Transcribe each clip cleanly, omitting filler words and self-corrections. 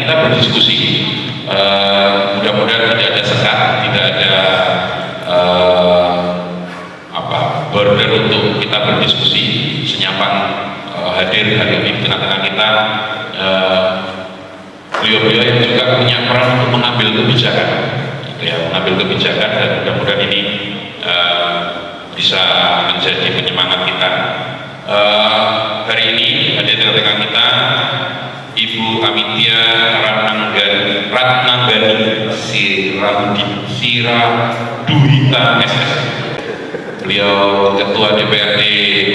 kita berdiskusi. Mudah-mudahan tidak ada sekat, tidak ada burden untuk kita berdiskusi. Senyaman hadir hari ini di tengah-tengah kita. Beliau-beliau yang juga punya peran untuk mengambil kebijakan, gitu ya, mengambil kebijakan, dan mudah-mudahan ini bisa menjadi penyemangat kita. Hari ini hadir di tengah-tengah kita Ibu Amitya Ratnagani Siraduhita SS. Beliau Ketua DPRD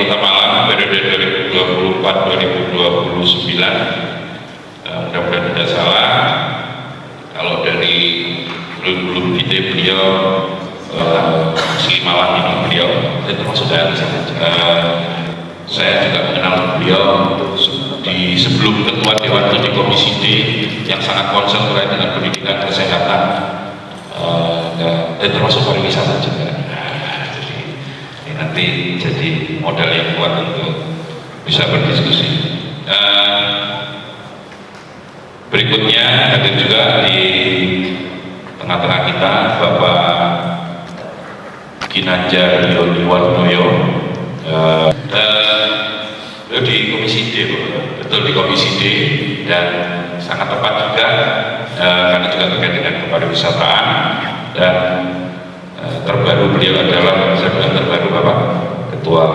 Kota Malang periode 2024-2029. Mudah-mudahan tidak salah. Kalau dari belum beliau asli Malang ini, beliau termasuk saya juga mengenal beliau di sebelum Ketua Dewan itu di Komisi D yang sangat concern terkait dengan pendidikan, kesehatan, dan termasuk pariwisata juga. Jadi ini nanti jadi modal yang kuat untuk bisa berdiskusi. Berikutnya hadir juga di tengah-tengah kita Bapak Ginanjar Yoniwardoyo, di Komisi D, betul di Komisi D, dan sangat tepat juga karena juga terkait dengan pariwisataan. Dan terbaru beliau adalah, saya bilang terbaru, Bapak Ketua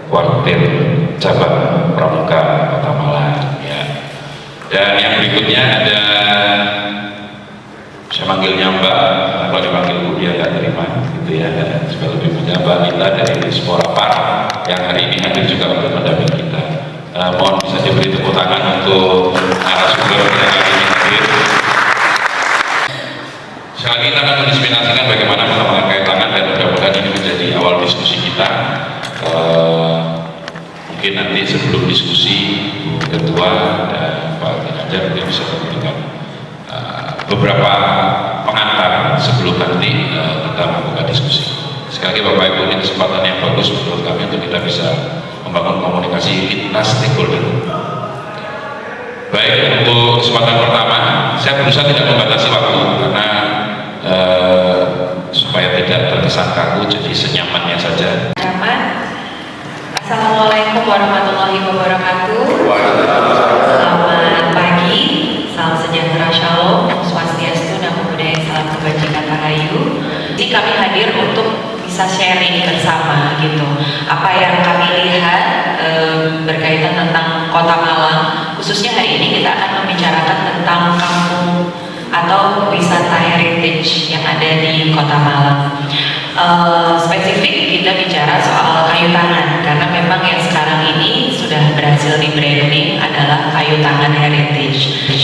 Kuartir Cabang Pramuka Kota Malang, ya. Dan yang berikutnya ada, saya manggilnya Mbak, kalau dipanggil Bu dia nggak terima, gitu ya. Juga lebih mudah, Mbak Lita dari Dispora Par yang hari ini hadir juga untuk mendampingi kita. Mohon bisa diberi tepuk tangan untuk narasumber yang hari ini hadir. Sekali lagi kita akan mendiskriminasikan bagaimana mengembangkan kait tangan, dan mudah-mudahan ini menjadi awal diskusi kita. Mungkin nanti sebelum diskusi Bu Ketua dan Pak Ginanjar mungkin bisa memberikan beberapa pengantar sebelum nanti kita membuka diskusi. Sekali lagi Bapak Ibu, ini kesempatan yang bagus menurut kami untuk kita bisa membangun komunikasi lintas stakeholder. Baik, untuk kesempatan pertama, saya berusaha tidak membatasi waktu karena supaya tidak terkesan kaku, jadi senyamannya saja. Assalamualaikum warahmatullahi wabarakatuh. Selamat pagi, salam sejahtera, shalom, swastiastu, namo buddhaya, salam kebajikan rahayu. Jadi kami hadir untuk bisa sharing bersama gitu. Apa yang kami lihat berkaitan tentang Kota Malang, khususnya hari ini kita akan membicarakan tentang kampung atau wisata heritage yang ada di Kota Malang. Spesifik kita bicara soal kayu tangan, karena memang yang sekarang ini sudah berhasil di branding adalah kayu tangan heritage.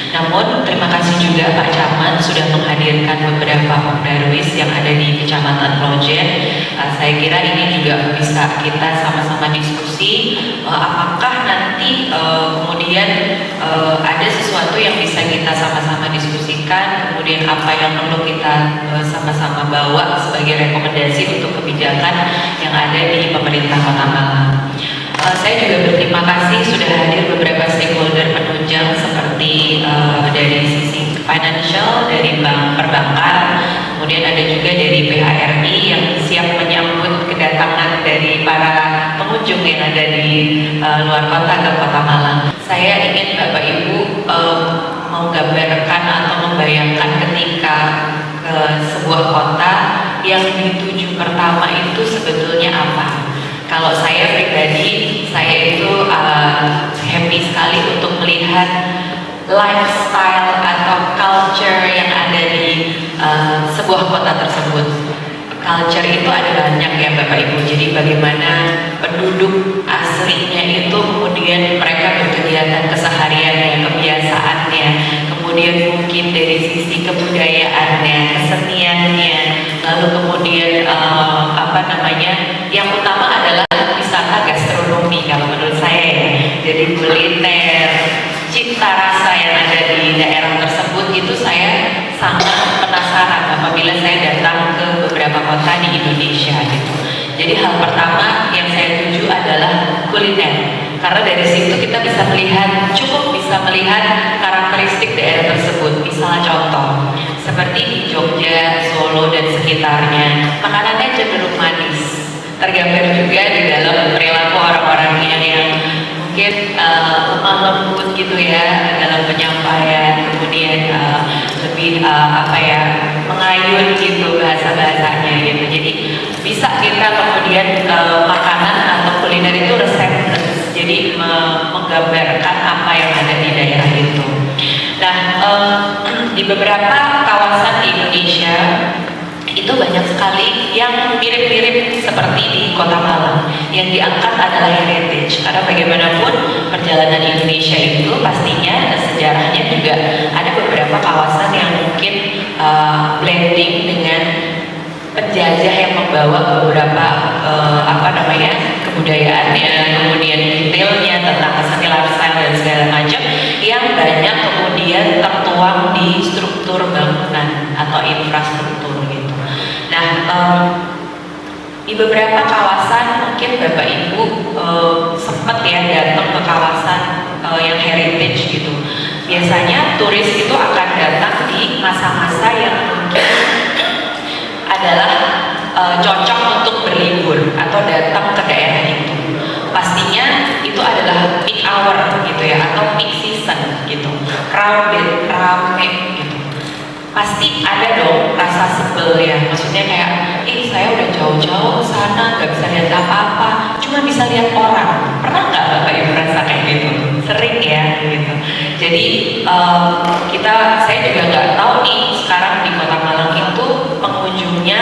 Namun terima kasih juga Pak Camat sudah menghadirkan beberapa Darwis yang ada di Kecamatan Lojen. Saya kira ini juga bisa kita sama-sama diskusi apakah nanti kemudian ada sesuatu yang bisa kita sama-sama diskusikan, kemudian apa yang perlu kita sama-sama bawa sebagai rekomendasi untuk kebijakan yang ada di pemerintah Kota Malang. Saya juga berterima kasih sudah hadir beberapa stakeholder penunjang seperti dari sisi financial, dari bank perbankan, kemudian ada juga dari PHRI yang siap menyambut kedatangan dari para pengunjung yang ada di luar kota ke Kota Malang. Saya ingin Bapak Ibu menggambarkan atau membayangkan ketika ke sebuah kota yang dituju pertama itu sebetulnya apa. Kalau saya pribadi, saya itu happy sekali untuk melihat lifestyle atau culture yang ada di sebuah kota tersebut. Culture itu ada banyak ya Bapak Ibu, jadi bagaimana penduduk aslinya itu kemudian mereka berkegiatan kesehariannya, kebiasaannya, kemudian mungkin dari sisi kebudayaannya, keseniannya, lalu kemudian yang utama adalah wisata gastronomi kalau menurut saya ya. Jadi kuliner, cita rasa yang ada di daerah tersebut itu saya sangat penasaran apabila saya datang ke beberapa kota di Indonesia gitu. Jadi hal pertama yang saya tuju adalah kuliner, karena dari situ kita bisa melihat, cukup bisa melihat karakteristik Misalnya contoh, seperti di Jogja, Solo, dan sekitarnya, makanannya cenderung manis. Tergambar juga di dalam perilaku orang-orangnya yang mungkin lemah lembut gitu ya dalam penyampaian, kemudian lebih mengayun gitu bahasa-bahasanya gitu. Jadi bisa kita kemudian makanan atau kuliner itu resep, jadi menggambarkan apa yang ada di daerah itu. Nah, di beberapa kawasan di Indonesia itu banyak sekali yang mirip-mirip seperti di Kota Malang. Yang diangkat adalah heritage, karena bagaimanapun perjalanan Indonesia itu pastinya sejarahnya juga ada beberapa kawasan yang mungkin blending dengan penjajah yang membawa beberapa kebudayaannya, kemudian detailnya tentang seni lifestyle dan segala macam yang banyak kemudian tertuang di struktur bangunan atau infrastruktur gitu. Nah, di beberapa kawasan mungkin Bapak Ibu sempat ya datang ke kawasan yang heritage gitu. Biasanya turis itu akan datang di masa-masa yang mungkin adalah cocok untuk berlibur atau datang ke daerah itu. Pastinya itu adalah peak hour gitu ya, atau peak season gitu, crowded, rame gitu. Pasti ada dong rasa sebel ya, maksudnya kayak, saya udah jauh-jauh sana nggak bisa lihat apa-apa, cuma bisa lihat orang. Pernah nggak Bapak Ibu merasa kayak gitu? Sering ya gitu. Jadi saya juga nggak tahu nih sekarang di Kota Malang itu pengunjungnya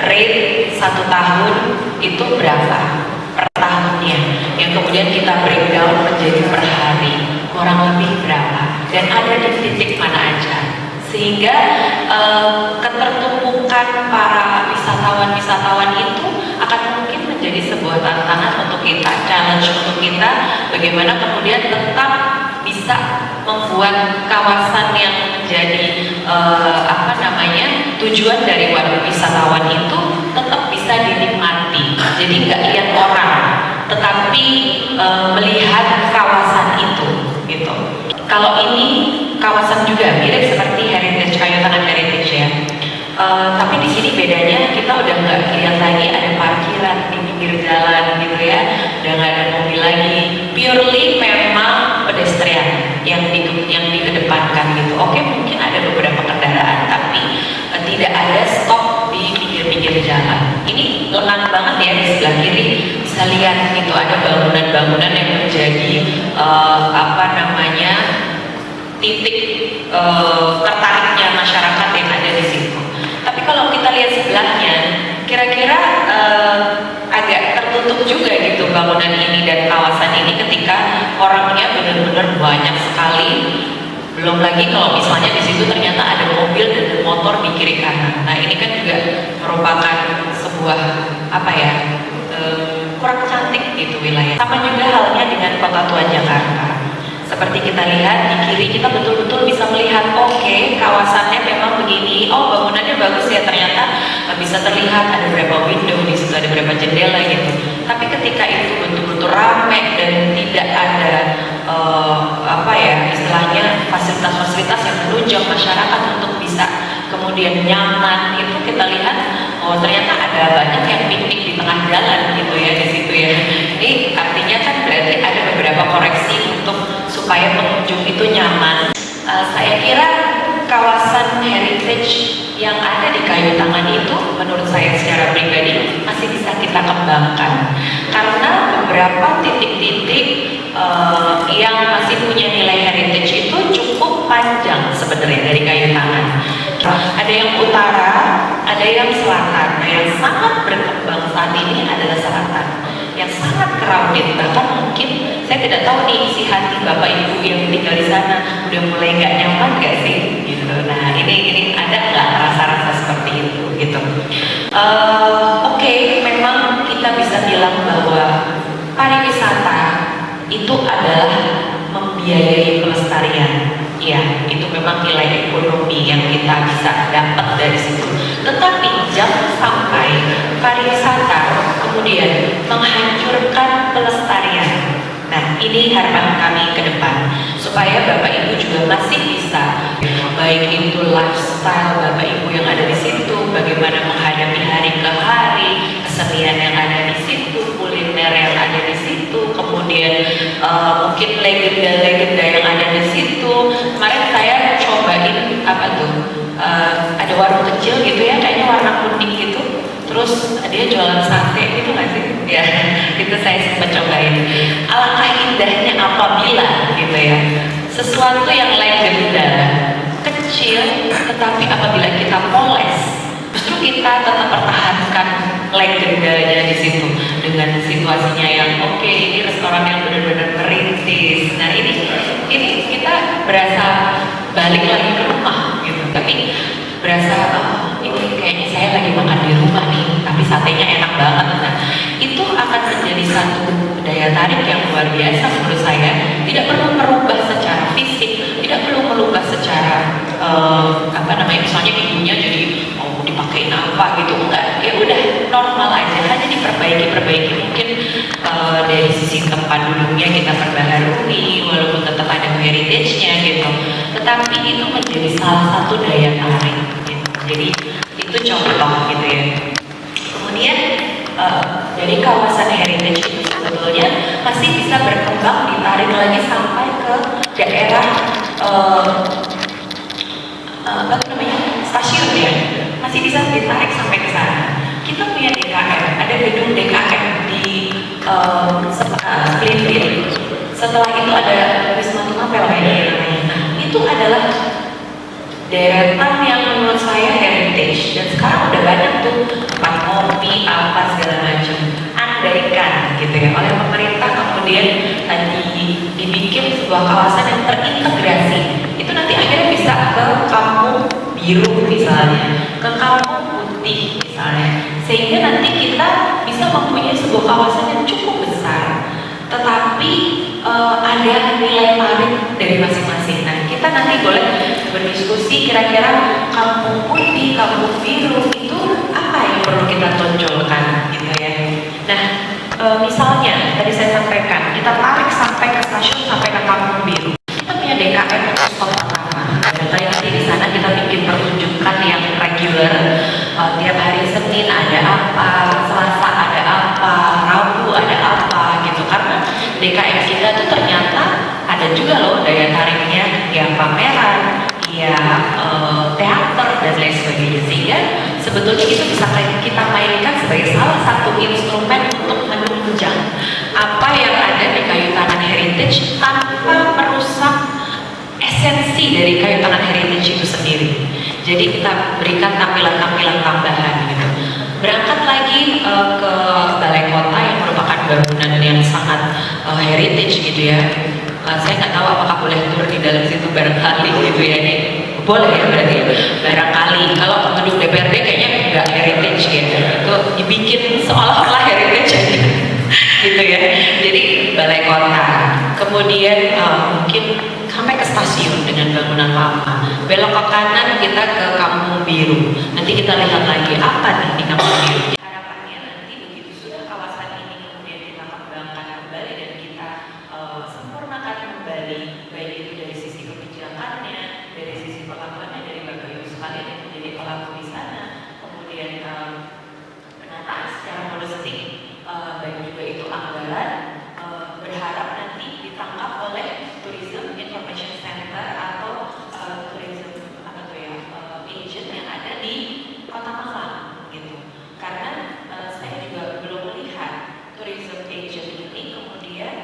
rate 1 tahun itu berapa per tahunnya, yang kemudian kita breakdown menjadi per hari kurang lebih berapa, dan ada di titik mana aja, sehingga ketertumpukan para wisatawan itu akan mungkin menjadi sebuah tantangan untuk kita, challenge untuk kita, bagaimana kemudian tetap bisa membuat kawasan yang menjadi tujuan dari wisatawan itu tetap bisa dinikmati. Jadi nggak lihat orang, tetapi melihat kawasan itu gitu. Kalau ini kawasan juga mirip seperti heritage, kayu tangan heritage ya. Tapi di sini bedanya kita udah nggak lihat lagi ada parkiran di pinggir jalan gitu ya, udah nggak ada mobil lagi, purely memang pedestrian yang dikedepankan gitu. Oke, mungkin ada beberapa kendaraan, tapi tidak ada stop di pinggir-pinggir jalan. Ini lengang banget ya, di sebelah kiri bisa lihat itu ada bangunan-bangunan yang menjadi titik tertariknya masyarakat yang ada di situ. Tapi kalau kita lihat sebelahnya, kira-kira agak tertutup juga gitu bangunan ini dan kawasan ini ketika orangnya benar-benar banyak sekali. Belum lagi kalau misalnya di situ ternyata ada mobil dan motor di kiri kanan. Nah, ini kan juga merupakan sebuah kurang cantik gitu wilayah. Sama juga halnya dengan Kota Tua Jakarta. Seperti kita lihat di kiri, kita betul-betul bisa melihat, oke, kawasannya memang begini, bangunannya bagus ya, ternyata bisa terlihat ada berapa window di situ, ada berapa jendela gitu. Tapi ketika itu betul-betul ramai dan tidak ada istilahnya fasilitas-fasilitas yang menunjang masyarakat untuk bisa kemudian nyaman, itu kita lihat ternyata ada banyak yang piknik di tengah jalan gitu ya di situ ya. Ini artinya kan berarti ada beberapa koreksi untuk supaya pengunjung itu nyaman. Saya kira kawasan heritage yang ada di Kayu Tangan itu menurut saya secara pribadi masih bisa kita kembangkan, karena beberapa titik-titik yang masih punya nilai heritage itu cukup panjang sebenarnya dari Kayu Tangan. Ada yang utara, ada yang selatan. Nah, yang sangat berkembang saat ini adalah selatan, yang sangat crowded. Bahkan mungkin saya tidak tahu nih isi hati Bapak Ibu yang tinggal di sana udah mulai nggak nyaman nggak sih gitu. Nah, ini ada nggak rasa-rasa seperti itu gitu. Oke, memang kita bisa bilang bahwa pariwisata itu adalah membiayai pelestarian. Ya, itu memang nilai ekonomi yang kita bisa dapat dari situ. Tetapi jangan sampai pariwisata kemudian menghancurkan pelestarian. Nah, ini harapan kami ke depan, supaya Bapak Ibu juga masih bisa baik baik itu lifestyle Bapak Ibu yang ada di situ, bagaimana menghadapi hari ke hari, kesenian yang ada di situ, kuliner yang ada di situ, kemudian mungkin legenda-legenda yang ada di situ. Kemarin saya cobain apa tuh, ada warung kecil gitu ya, kayaknya warna kuning gitu, terus dia jualan sate gitu nggak sih? Ya, itu saya sempat cobain. Alangkah indahnya apabila gitu ya, sesuatu yang legenda kecil, tetapi apabila kita poles, justru kita tetap pertahankan legendanya di situ dengan situasinya yang oke, ini restoran yang benar-benar merintis. Nah ini kita berasa balik lagi ke rumah gitu, tapi berasa ini kayaknya saya lagi makan di rumah nih, tapi satenya enak banget. Nah itu akan menjadi satu daya tarik yang luar biasa menurut saya. Tidak perlu merubah secara fisik, tidak perlu merubah secara misalnya ibunya jadi mau dipakein apa gitu, enggak, ya udah normal aja, hanya diperbaiki mungkin dari sisi tempat duduknya kita perbaharui walaupun tetap ada heritage-nya gitu, tetapi itu menjadi salah satu daya tarik gitu. Jadi itu contoh gitu ya. Kemudian dari kawasan heritage itu sebetulnya masih bisa berkembang, ditarik lagi sampai ke daerah stasiun ya, masih bisa ditarik sampai ke sana. Kita punya DKM, ada gedung DKM di Springfield. Setelah itu ada Wisma Tumapel namanya. Itu adalah deretan yang menurut saya heritage, dan sekarang udah banyak tuh tempat kopi apa segala macam. Andaikan gitu ya oleh pemerintah kemudian tadi dibikin sebuah kawasan yang terintegrasi, itu nanti akhirnya bisa ke kampung biru misalnya, ke kampung putih misalnya, sehingga nanti kita bisa mempunyai sebuah kawasan yang cukup besar, tetapi ada nilai tarik dari masing-masing. Nah kita nanti boleh berdiskusi kira-kira kampung putih, kampung biru itu apa yang perlu kita tonjolkan gitu ya. Nah misalnya tadi saya sampaikan, kita tarik sampai ke stasiun, sampai ke kampung biru, kita punya DKM untuk stop pertama. Nanti di sana kita bikin pertunjukan yang reguler, tiap hari Senin ada apa, Selasa ada apa, Rabu ada apa gitu, karena DKM kita tuh ternyata ada juga loh daya tariknya, ya pameran, ya teater dan lain sebagainya, sehingga sebetulnya itu bisa kita mainkan sebagai salah satu instrumen untuk menunjang apa yang ada di kayu tangan heritage tanpa merusak esensi dari kayu tangan heritage itu sendiri. Jadi kita berikan tampilan-tampilan tambahan gitu. Berangkat lagi ke Balai Kota yang merupakan bangunan yang sangat heritage gitu ya. Saya nggak tahu apakah boleh tur di dalam situ barangkali gitu ya. Ini boleh ya berarti barangkali. Kalau gedung DPRD kayaknya nggak heritage gitu. Itu dibikin seolah-olah heritage aja gitu ya. Jadi Balai Kota. Kemudian mungkin sampai ke stasiun dengan bangunan lama, belok ke kanan kita ke Kampung Biru. Nanti kita lihat lagi apa nih di Kampung Biru. Harapannya nanti begitu sudah kawasan ini kemudian kita kembangkan kembali dan kita sempurnakan kembali, baik itu dari sisi kebijakannya, dari sisi pelakuannya, dari Bapak Ibu sekalian yang menjadi pelaku di sana, kemudian penataan secara holistik, baik juga itu anggaran, berharap nanti ditangkap oleh Tourism Information Center atau tourism agent yang ada di Kota Malang gitu. Karena saya juga belum melihat tourism agent ini kemudian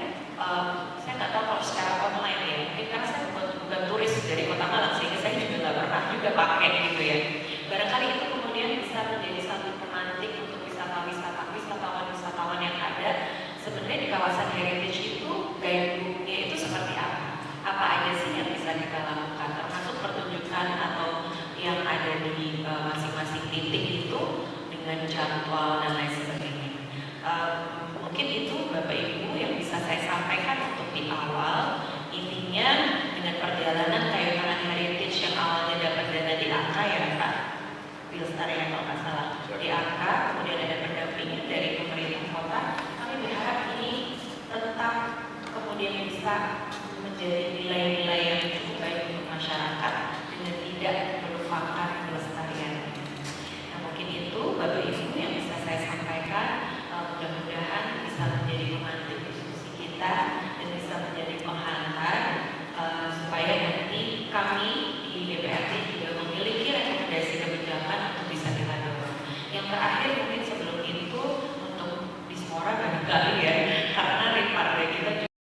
saya nggak tahu kalau secara online ya, mungkin karena saya bukan turis dari Kota Malang sehingga saya juga nggak pernah juga pakai gitu ya. Barangkali itu kemudian bisa menjadi satu pemantik untuk wisatawan yang ada sebenarnya di kawasan heritage itu, gaya hidupnya itu seperti apa aja sih yang bisa kita lakukan, termasuk pertunjukan atau yang ada di masing-masing titik itu dengan jadwal dan lain sebagainya. Mungkin itu Bapak Ibu yang bisa saya sampaikan untuk di awal. Intinya dengan perjalanan kayu tangan heritage yang awalnya dapat dana di angka ya Pak Wilstar ya kalau nggak salah, di angka, kemudian ada pendampingan dari pemerintah kota. Kami berharap ini tetap kemudian bisa menjadi nilai-nilai yang cukup baik untuk masyarakat dengan tidak yang terakhir